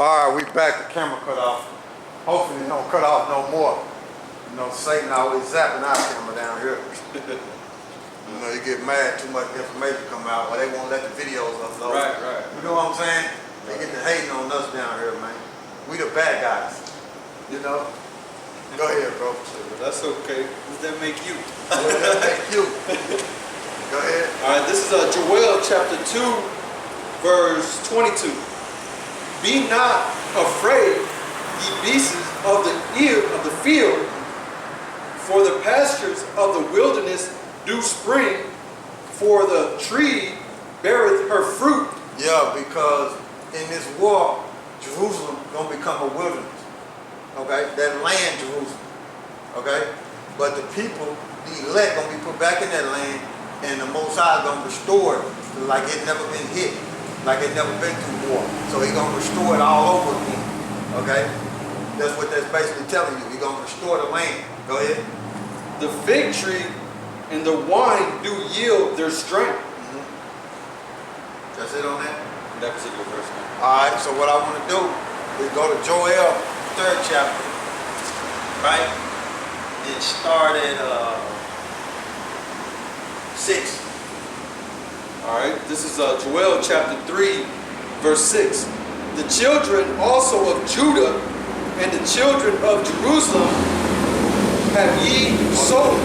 All right, we back. The camera cut off. Hopefully it don't cut off no more. You know, Satan always zapping our camera down here. You know, you get mad, too much information come out, but they won't let the videos upload. Right. You know what I'm saying? They get to hating on us down here, man. We the bad guys. You know? Go ahead, bro. That's okay. What does that make you? What does that make you? Go ahead. All right, this is Joel chapter 2, verse 22. Be not afraid, ye beasts of the field, for the pastures of the wilderness do spring, for the tree beareth her fruit. Yeah, because in this war, Jerusalem gonna become a wilderness. Okay, that land Jerusalem. Okay, but the people, the elect, gonna be put back in that land, and the Most High gonna restore it like it never been hit, like it never been through war. So He gonna restore it all over again. Okay, that's what that's basically telling you. He gonna restore the land. Go ahead. The fig tree and the wine do yield their strength. That's it on that. That particular verse. All right. So what I want to do is go to Joel, 3rd chapter, right, and start at 6. All right, this is Joel chapter 3, verse 6. The children also of Judah and the children of Jerusalem have ye sold.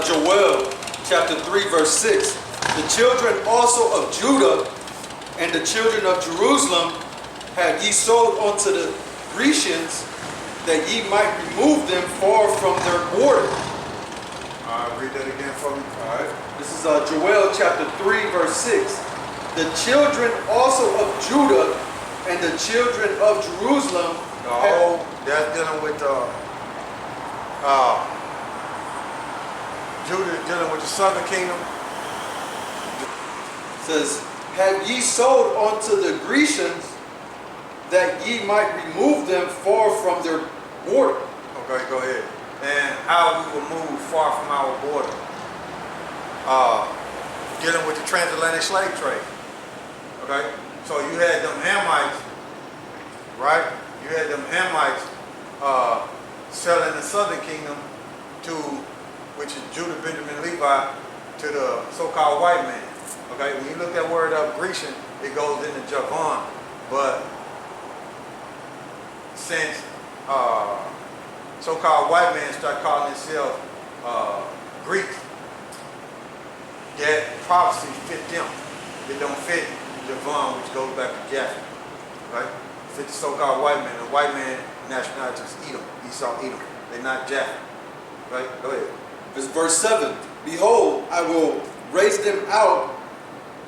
Joel chapter 3 verse 6. The children also of Judah and the children of Jerusalem have ye sold unto the Grecians, that ye might remove them far from their border. Read that again for me. All right. This is Joel chapter 3 verse 6. The children also of Judah and the children of Jerusalem. No, that's dealing with Judah is dealing with the southern kingdom. It says, have ye sold unto the Grecians, that ye might remove them far from their border. Okay, go ahead. And how we will move far from our border. Dealing with the transatlantic slave trade. Okay? So you had them Hamites, right? You had them Hamites selling the southern kingdom to, which is Judah, Benjamin, Levi, to the so-called white man. Okay, when you look that word up, Grecian, it goes into Javan. But since so-called white man start calling himself Greeks, that prophecy fit them. It don't fit Javan, which goes back to Japheth. Right? Fit the so-called white man. The white man nationality is Edom, Esau, Edom. They're not Japheth. Right? Go ahead. This is verse 7. Behold, I will raise them out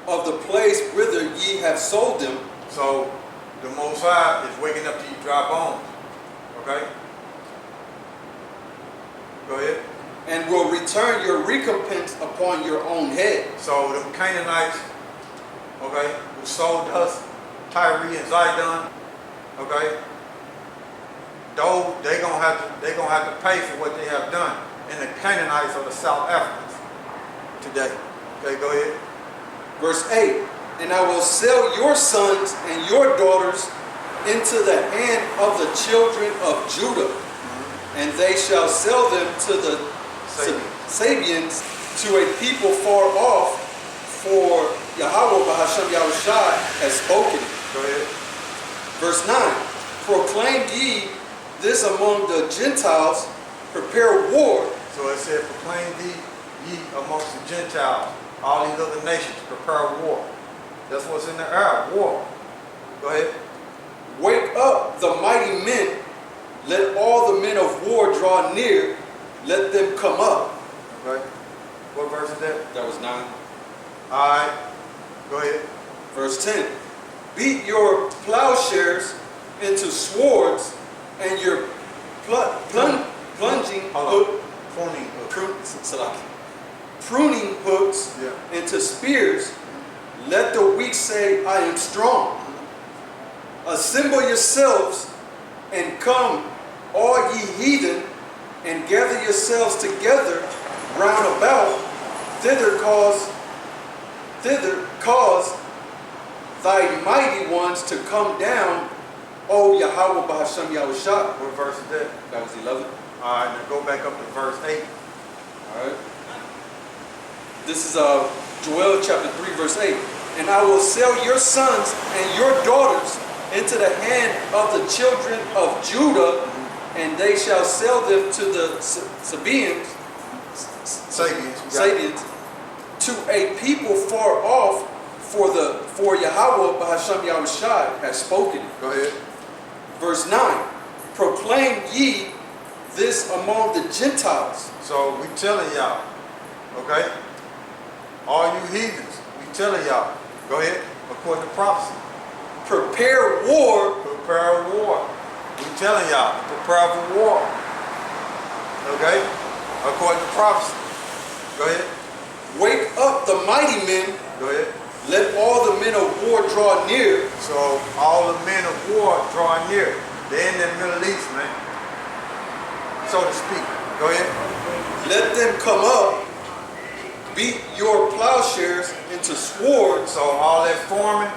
of the place whither ye have sold them. So the Most High is waking up these dry bones. Okay? Go ahead. And will return your recompense upon your own head. So them Canaanites, okay, who sold us, Tyre and Zidon, okay, though they gonna have to pay for what they have done. And the Canaanites are the South Africans today. Okay, go ahead. Verse 8. And I will sell your sons and your daughters into the hand of the children of Judah, and they shall sell them to the Sabians, to a people far off, for YAHAWAH YAHAWASHI has spoken. Go ahead. Verse 9. Proclaim ye this among the Gentiles, prepare war. So it said, proclaim thee ye amongst the Gentiles. all these other nations prepare war. That's what's in the air, war. Go ahead. Wake up the mighty men. Let all the men of war draw near. Let them come up. Okay. What verse is that? That was 9. All right. Go ahead. Verse 10. Beat your plowshares into swords and your plunging hook, pruning hooks Yeah. into spears. Let the weak say, I am strong. Assemble yourselves and come, all ye heathen, and gather yourselves together round about. Thither cause thy mighty ones to come down, O Yahawah Bahasham Yahushua. What verse is that? That was 11. All right, now go back up to verse 8. All right. This is Joel chapter 3, verse 8. And I will sell your sons and your daughters into the hand of the children of Judah, and they shall sell them to the Sabians, to a people far off, for Yahawah Bahasham Yahushua has spoken it. Go ahead. Verse 9. Proclaim ye this among the Gentiles. So we telling y'all, okay? All you heathens, we telling y'all. Go ahead. According to prophecy. Prepare war. Prepare war. We telling y'all, prepare for war. Okay? According to prophecy. Go ahead. Wake up the mighty men. Go ahead. Let all the men of war draw near. So all the men of war drawing near. They're in the Middle East, man. So to speak. Go ahead. Let them come up. Beat your plowshares into swords. So all that farming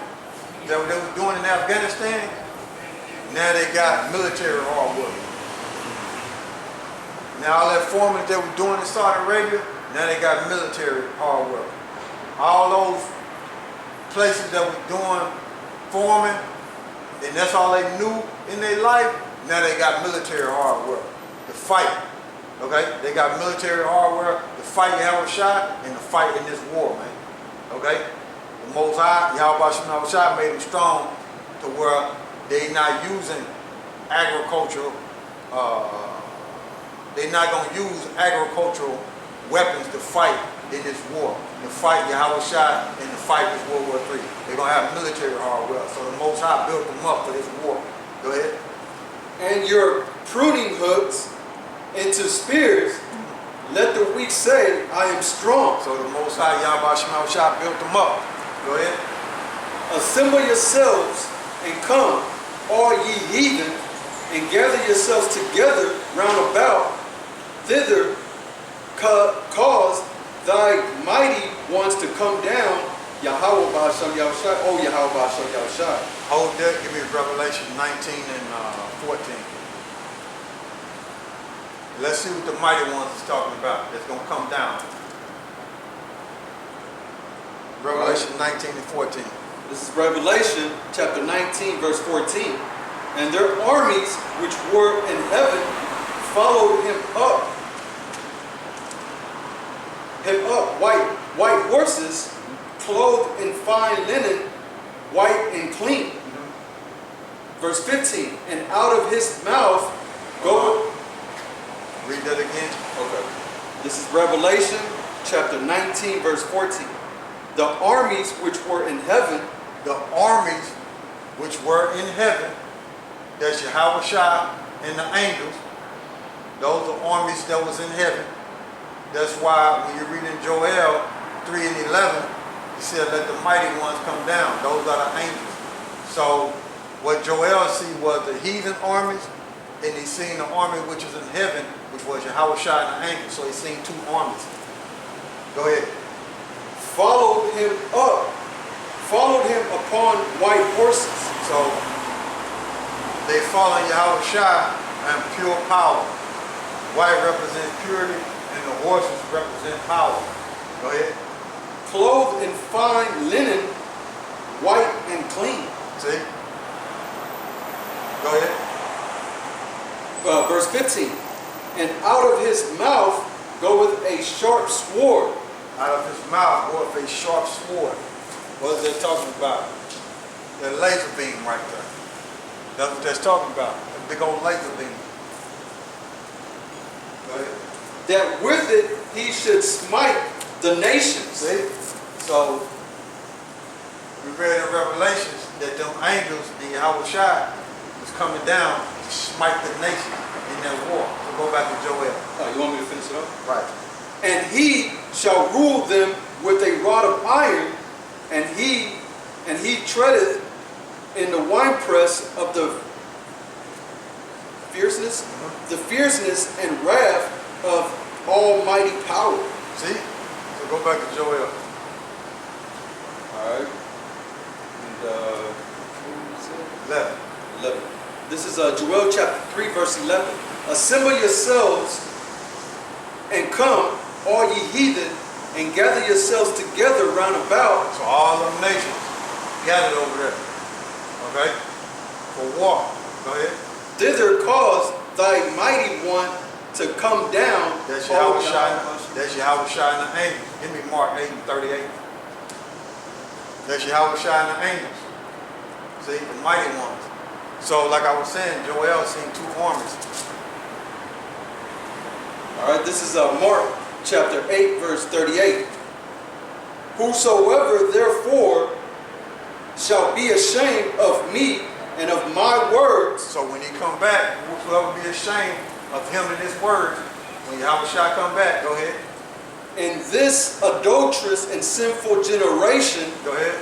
that they were doing in Afghanistan, now they got military hard work. Now all that farming they were doing in Saudi Arabia, now they got military hard work. All those places that were doing farming, and that's all they knew in their life, now they got military hard work to fight. Okay? They got military hard work to fight Yahawashi and to fight in this war, man. Okay? The Most High, Yahawashi made them strong to where they not using agricultural, they're not going to use agricultural weapons to fight in this war. To fight Yahawashi and to fight this World War III. They're going to have military hard work. So the Most High built them up for this war. Go ahead. And your pruning hooks into spears. Let the weak say, I am strong. So the Most High Yahawashi built them up. Go ahead. Assemble yourselves and come, all ye heathen, and gather yourselves together round about. Thither cause thy mighty ones to come down, Yahawah Bahasham Yahushua, O Yahawah Bahasham Yahushua. Hold that, give me Revelation 19 and 14. Let's see what the mighty ones is talking about that's going to come down. Revelation 19 and 14. This is Revelation chapter 19, verse 14. And their armies which were in heaven followed him up, white horses, clothed in fine linen, white and clean. Verse 15. And out of his mouth goeth. Read that again. Okay. This is Revelation chapter 19, verse 14. The armies which were in heaven. The armies which were in heaven, that's Yahawashi and the angels. Those are armies that was in heaven. That's why when you read in Joel 3 and 11, he said, let the mighty ones come down. Those are the angels. So what Joel see was the heathen armies, and he seen the army which was in heaven, which was Yahawashi and the angels. So he seen two armies. Go ahead. Followed him upon white horses. So they follow Yahawashi and pure power. White represents purity, and the horses represent power. Go ahead. Clothed in fine linen, white and clean. See? Go ahead. Verse 15. And out of his mouth goeth a sharp sword. Out of his mouth goeth a sharp sword. What is that talking about? That laser beam right there. That's what that's talking about. A big old laser beam. Go ahead. That with it he should smite the nations. See? So, we read in Revelations that them angels in YAHAWASHI was coming down to smite the nation in that war. So go back to Joel. Oh, you want me to finish it up? Right. And he shall rule them with a rod of iron, and he treadeth in the winepress of the fierceness and wrath of almighty power. See? So go back to Joel. Alright. And 11. 11. This is Joel chapter 3, verse 11. Assemble yourselves and come, all ye heathen, and gather yourselves together round about. So all them nations gathered over there. Okay? For war. Go ahead. Thither cause thy mighty one to come down. That's O YAHAWASHI. That's YAHAWASHI and the angels. Give me Mark 8 and 38. That's YAHAWASHI and the angels. See, the mighty ones. So, like I was saying, Joel seen two armies. All right, this is Mark chapter 8, verse 38. Whosoever therefore shall be ashamed of me and of my words. So when he come back, whoever be ashamed of him and his words, when YAHAWASHI come back, go ahead. In this adulterous and sinful generation, Go ahead.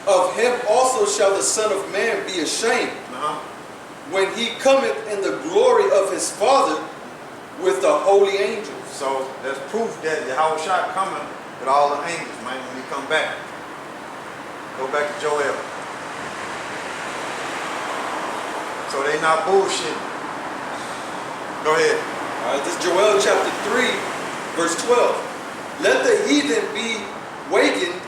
of him also shall the Son of Man be ashamed, when he cometh in the glory of his Father with the holy angels. So that's proof that YAHAWASHI coming with all the angels, man, when he come back. Go back to Joel. So they not bullshitting. Go ahead. All right, this is Joel chapter 3, verse 12. Let the heathen be wakened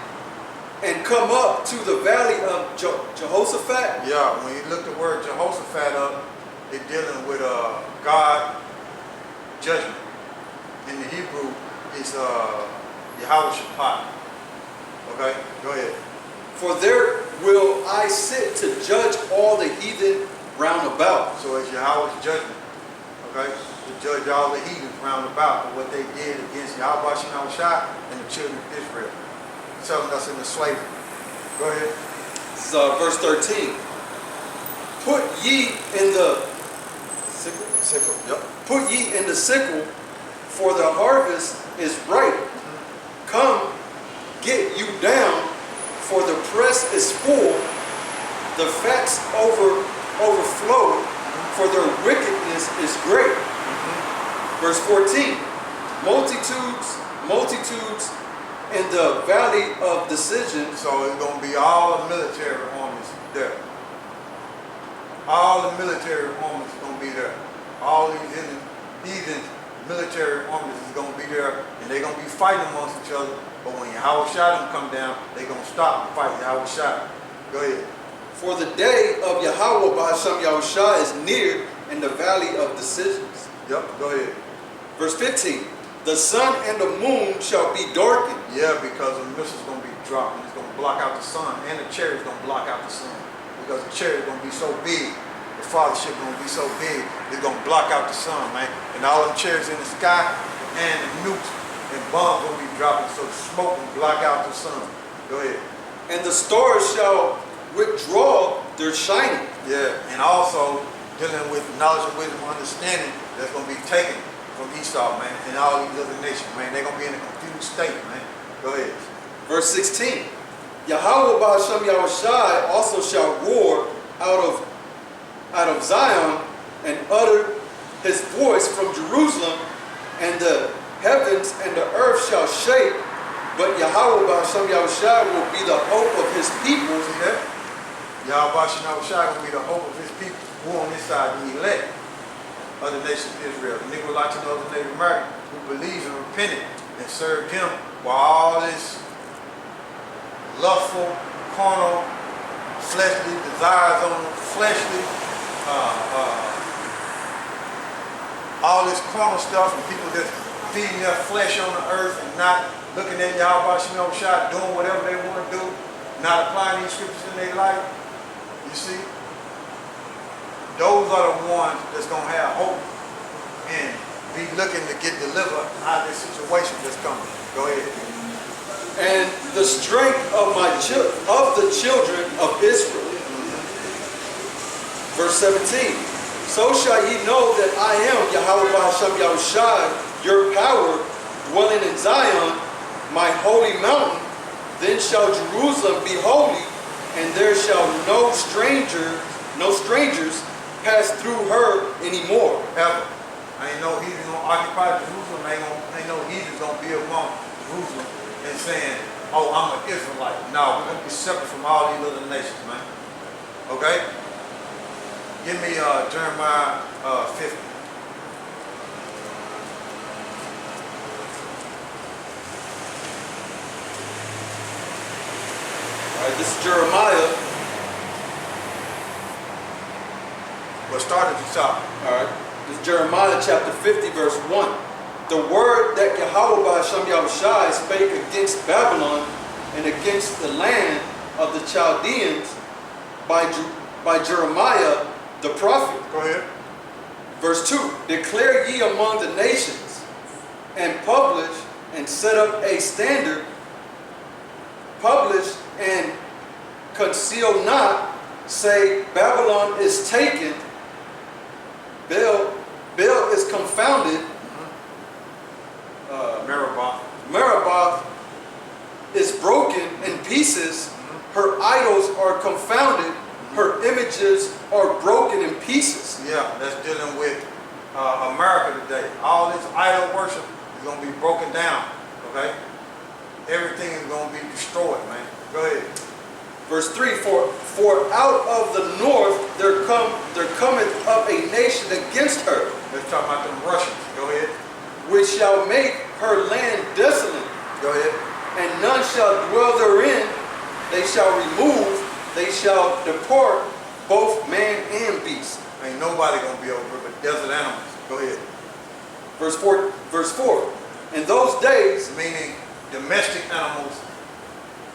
and come up to the valley of Jehoshaphat. Yeah, when you look the word Jehoshaphat up, it's dealing with God judgment. In the Hebrew, it's YAHAWASHI. Okay, go ahead. For there will I sit to judge all the heathen round about. So it's Yahweh's judgment. Okay, to judge all the heathens round about for what they did against YAHAWASHI and the children of Israel, selling us into slavery. Go ahead. This is verse 13. Put ye in the sickle. Sickle. Yep. Put ye in the sickle, for the harvest is ripe. Come, get you down, for the press is full, the fats overflow, for their wickedness is great. Verse 14. Multitudes in the valley of decision. So it's going to be all the military armies there. All the military armies is going to be there. All these heathen military armies is going to be there, and they're going to be fighting amongst each other. But when YAHAWASHI them come down, they're going to stop and fight YAHAWASHI. Go ahead. For the day of Yahawah by Hashem Yahushua is near in the valley of decisions. Yep, go ahead. Verse 15. The sun and the moon shall be darkened. Yeah, because the missile's going to be dropped, and it's going to block out the sun, and the chariot's going to block out the sun. Because the chariot's going to be so big, the fathership going to be so big, it's going to block out the sun, man. And all them chariots in the sky, and the nukes and bombs going to be dropping, so the smoke will block out the sun. Go ahead. And the stars shall withdraw their shining. Yeah, and also dealing with knowledge and wisdom and understanding that's going to be taken from Esau, man, and all these other nations, man. They're going to be in a confused state, man. Go ahead. Verse 16. Yahawah by Hashem Yahushai also shall roar out of Zion and utter his voice from Jerusalem, and the heavens and the earth shall shake, but Yahawah by Hashem Yahushai will be the hope of his people. See that? YAHAWASHI will be the hope of his people who on this side the elect of the nation of Israel. The Negro Latino and Native American who believes and repented and served him while all this lustful, carnal, fleshly desires on them, fleshly, all this carnal stuff, and people just feeding their flesh on the earth and not looking at YAHAWASHI, doing whatever they want to do, not applying these scriptures in their life, you see, those are the ones that's going to have hope and be looking to get delivered out of this situation that's coming. Go ahead. And the strength of the children of Israel. Verse 17. So shall ye know that I am YAHAWASHI, your power, dwelling in Zion, my holy mountain. Then shall Jerusalem be holy, and there shall no strangers pass through her anymore. Ever. Ain't no heathen gonna occupy Jerusalem. Ain't no heathen gonna be among Jerusalem and saying, "Oh, I'm an Israelite." No, we're gonna be separate from all these other nations, man. Okay. Give me Jeremiah 50. All right, this is Jeremiah. We'll start at the top. All right, this is Jeremiah chapter 50, verse 1. The word that YAHAWASHI spake against Babylon and against the land of the Chaldeans by Jeremiah the prophet. Go ahead. Verse 2. Declare ye among the nations, and publish and set up a standard, publish and conceal not, say Babylon is taken, Baal is confounded, Meribah is broken in pieces, her idols are confounded, her images are broken in pieces. Yeah, that's dealing with America today. All this idol worship is going to be broken down, okay? Everything is going to be destroyed, man. Go ahead. Verse 3, for out of the north there cometh up a nation against her. Let's talk about them Russians. Go ahead. Which shall make her land desolate. Go ahead. And none shall dwell therein. They shall remove, they shall depart, both man and beast. Ain't nobody going to be over it but desert animals. Go ahead. Verse 4. In those days, meaning domestic animals,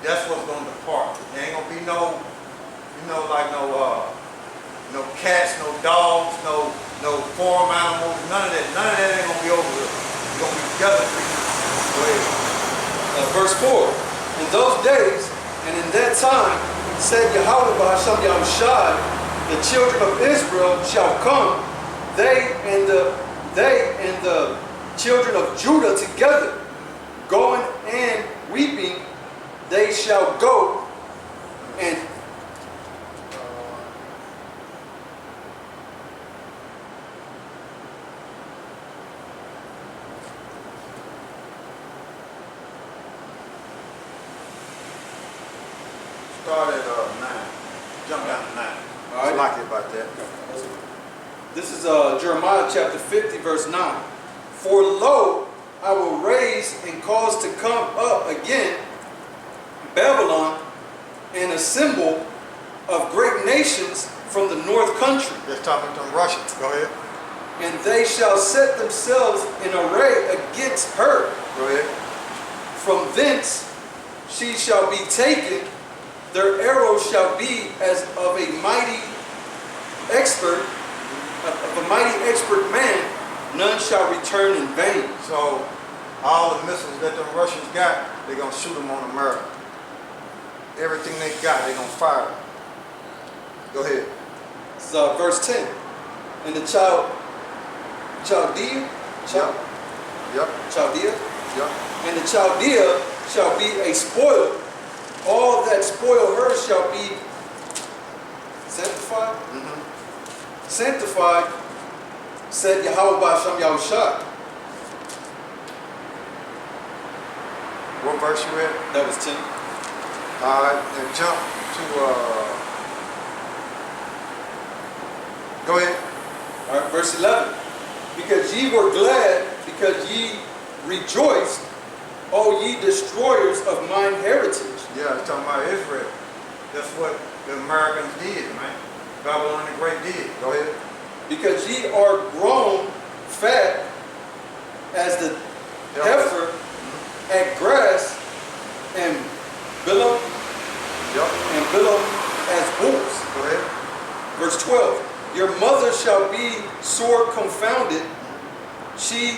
that's what's going to depart. There ain't going to be no cats, no dogs, no farm animals, none of that. None of that ain't going to be over here. It's going to be desert creatures. Go ahead. Verse 4. In those days, and in that time, said YAHAWASHI, the children of Israel shall come, they and the children of Judah together, going and weeping, they shall go and start at 9. Jump down to 9. All right. I like it about that. This is Jeremiah chapter 50, verse 9. For lo, I will raise and cause to come up again Babylon, and a symbol of great nations from the north country. Let's talk about them Russians. Go ahead. And they shall set themselves in array against her. Go ahead. From thence she shall be taken. Their arrows shall be as of a mighty expert man. None shall return in vain. So all the missiles that them Russians got, they're going to shoot them on America. Everything they got, they're going to fire. Go ahead. So verse 10. And the Chaldea? Yep. Chaldea? Yep. And the Chaldea shall be a spoil. All that spoil her shall be sanctified. Sanctified, said YAHAWASHI. What verse you at? That was 10. All right, then jump to, go ahead. All right, verse 11. Because ye were glad, because ye rejoiced, O ye destroyers of mine heritage. Yeah, it's talking about Israel. That's what the Americans did, man. Babylon the Great did. Go ahead. Because ye are grown fat as the heifer, at grass and billow Yep. as wolves. Go ahead. Verse 12. Your mother shall be sore confounded. She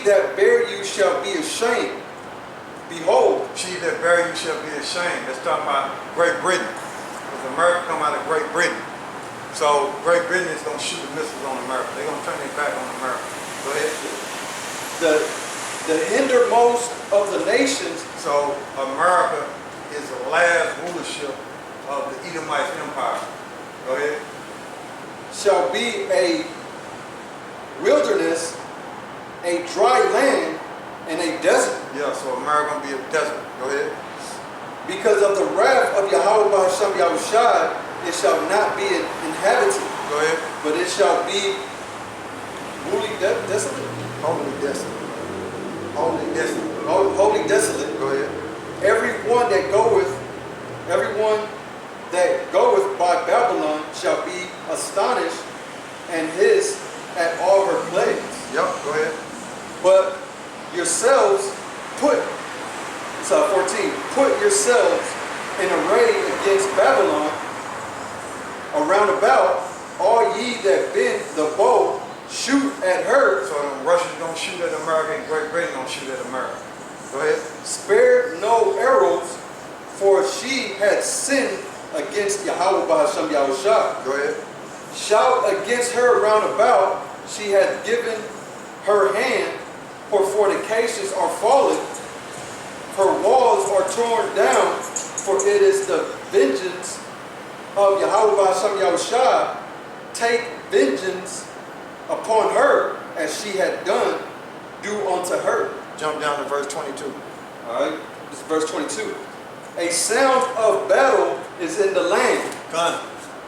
that bare you shall be ashamed. Behold, She that bear you shall be ashamed. Let's talk about Great Britain. Because America come out of Great Britain. So Great Britain is going to shoot the missiles on America. They're going to turn their back on America. Go ahead. the hindermost of the nations So America is the last rulership of the Edomite Empire. Go ahead. shall be a wilderness, a dry land, and a desert, Yeah, so America going to be a desert. Go ahead. because of the wrath of Yahawah Shem Yahushai. It shall not be inhabited, Go ahead. but it shall be wholly desolate. Holy desolate. Holy desolate. Wholly desolate. Go ahead. Everyone that goeth by Babylon shall be astonished and hissed at all her plagues. Yep, go ahead. But yourselves put 14, put yourselves in array against Babylon around about, all ye that bend the bow, shoot at her. So the Russians don't shoot at America and Great Britain don't shoot at America. Go ahead. Spare no arrows, for she had sinned against Yahawah Shem Yahushai. Go ahead. Shout against her round about, she hath given her hand, her fornications are fallen, her walls are torn down, for it is the vengeance of Yahawah Shem Yahushai. Take vengeance upon her as she had done, do unto her. Jump down to verse 22. All right, this is verse 22. A sound of battle is in the land, Gun.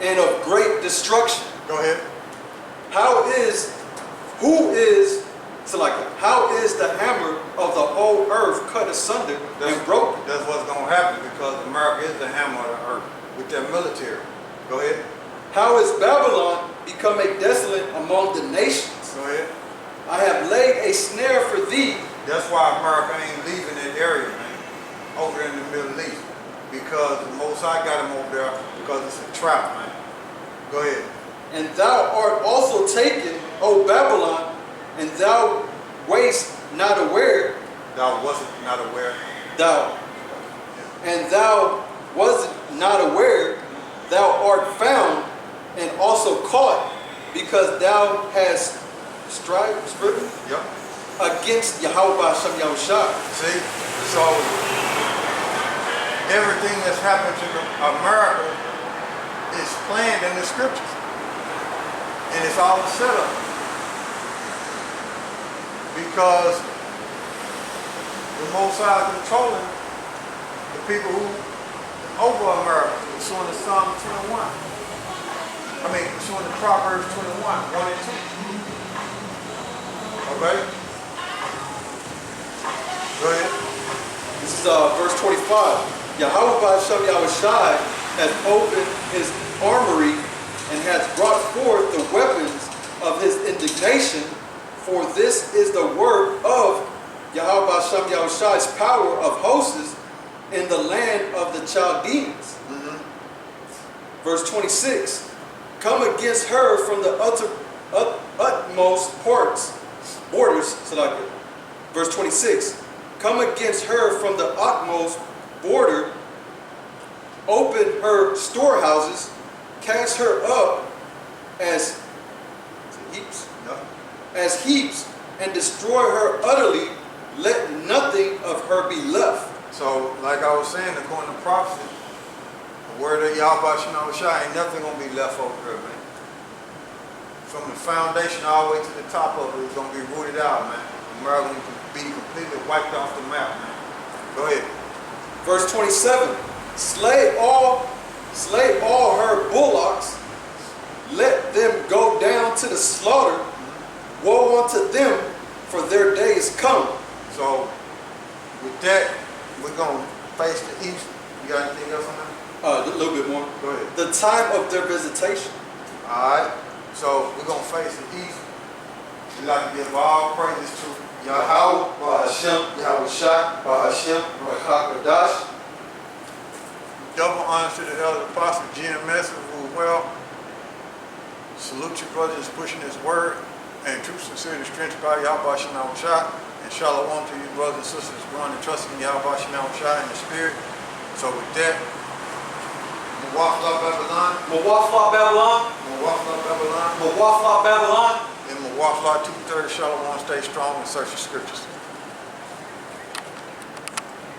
and of great destruction. Go ahead. How is the hammer of the whole earth cut asunder and broken? That's what's going to happen because America is the hammer of the earth with their military. Go ahead. How is Babylon become a desolate among the nations? Go ahead. I have laid a snare for thee. That's why America ain't leaving that area, man, over in the Middle East. Because the Most High got them over there because it's a trap, man. Go ahead. And thou art also taken, O Babylon, and thou wast not aware. Thou wasn't not aware. Thou wasn't not aware. Thou art found and also caught, because thou hast striven Yep. against Yahawah Shem Yahushai. See? So, everything that's happened to America is planned in the scriptures. And it's all set up. Because the Most High is controlling the people who over America, pursuing the Psalm 21. Pursuing the Proverbs 21, 1 and 2. Okay? Go ahead. This is verse 25. Yahawah Shem Yahushai has opened his armory and has brought forth the weapons of his indignation, for this is the work of Yahawah Shem Yahushai's power of hosts in the land of the Chaldeans. Verse 26. Come against her from the utmost borders. Verse 26. Come against her from the utmost border. Open her storehouses. Cast her up as heaps, and destroy her utterly. Let nothing of her be left. So, like I was saying, according to prophecy, the word of Yahawah Shem Yahushai, ain't nothing going to be left over here, man. From the foundation all the way to the top of it, it's going to be rooted out, man. America going to be completely wiped off the map, man. Go ahead. Verse 27. Slay all her bullocks. Let them go down to the slaughter. Woe unto them, for their day is come. So, with that, we're going to face the east. You got anything else on that? A little bit more. Go ahead. The time of their visitation. All right. So, we're going to face the east. We like to give all praises to Yahawah, Hashem, Yahawashi, Hashem, Rakakadash. Double honors to the elder apostle, GMS, who well. Salute your brother is pushing his word, and true sincerity, strength by YAHAWASHI and shalom to you brothers and sisters growing and trusting in YAHAWASHI in the spirit. So with that, Mawafla Babylon, Mawafla Babylon, Mawafla Babylon, Mawafla Babylon. and Mawafla 2/3 shalom, stay strong and search the scriptures.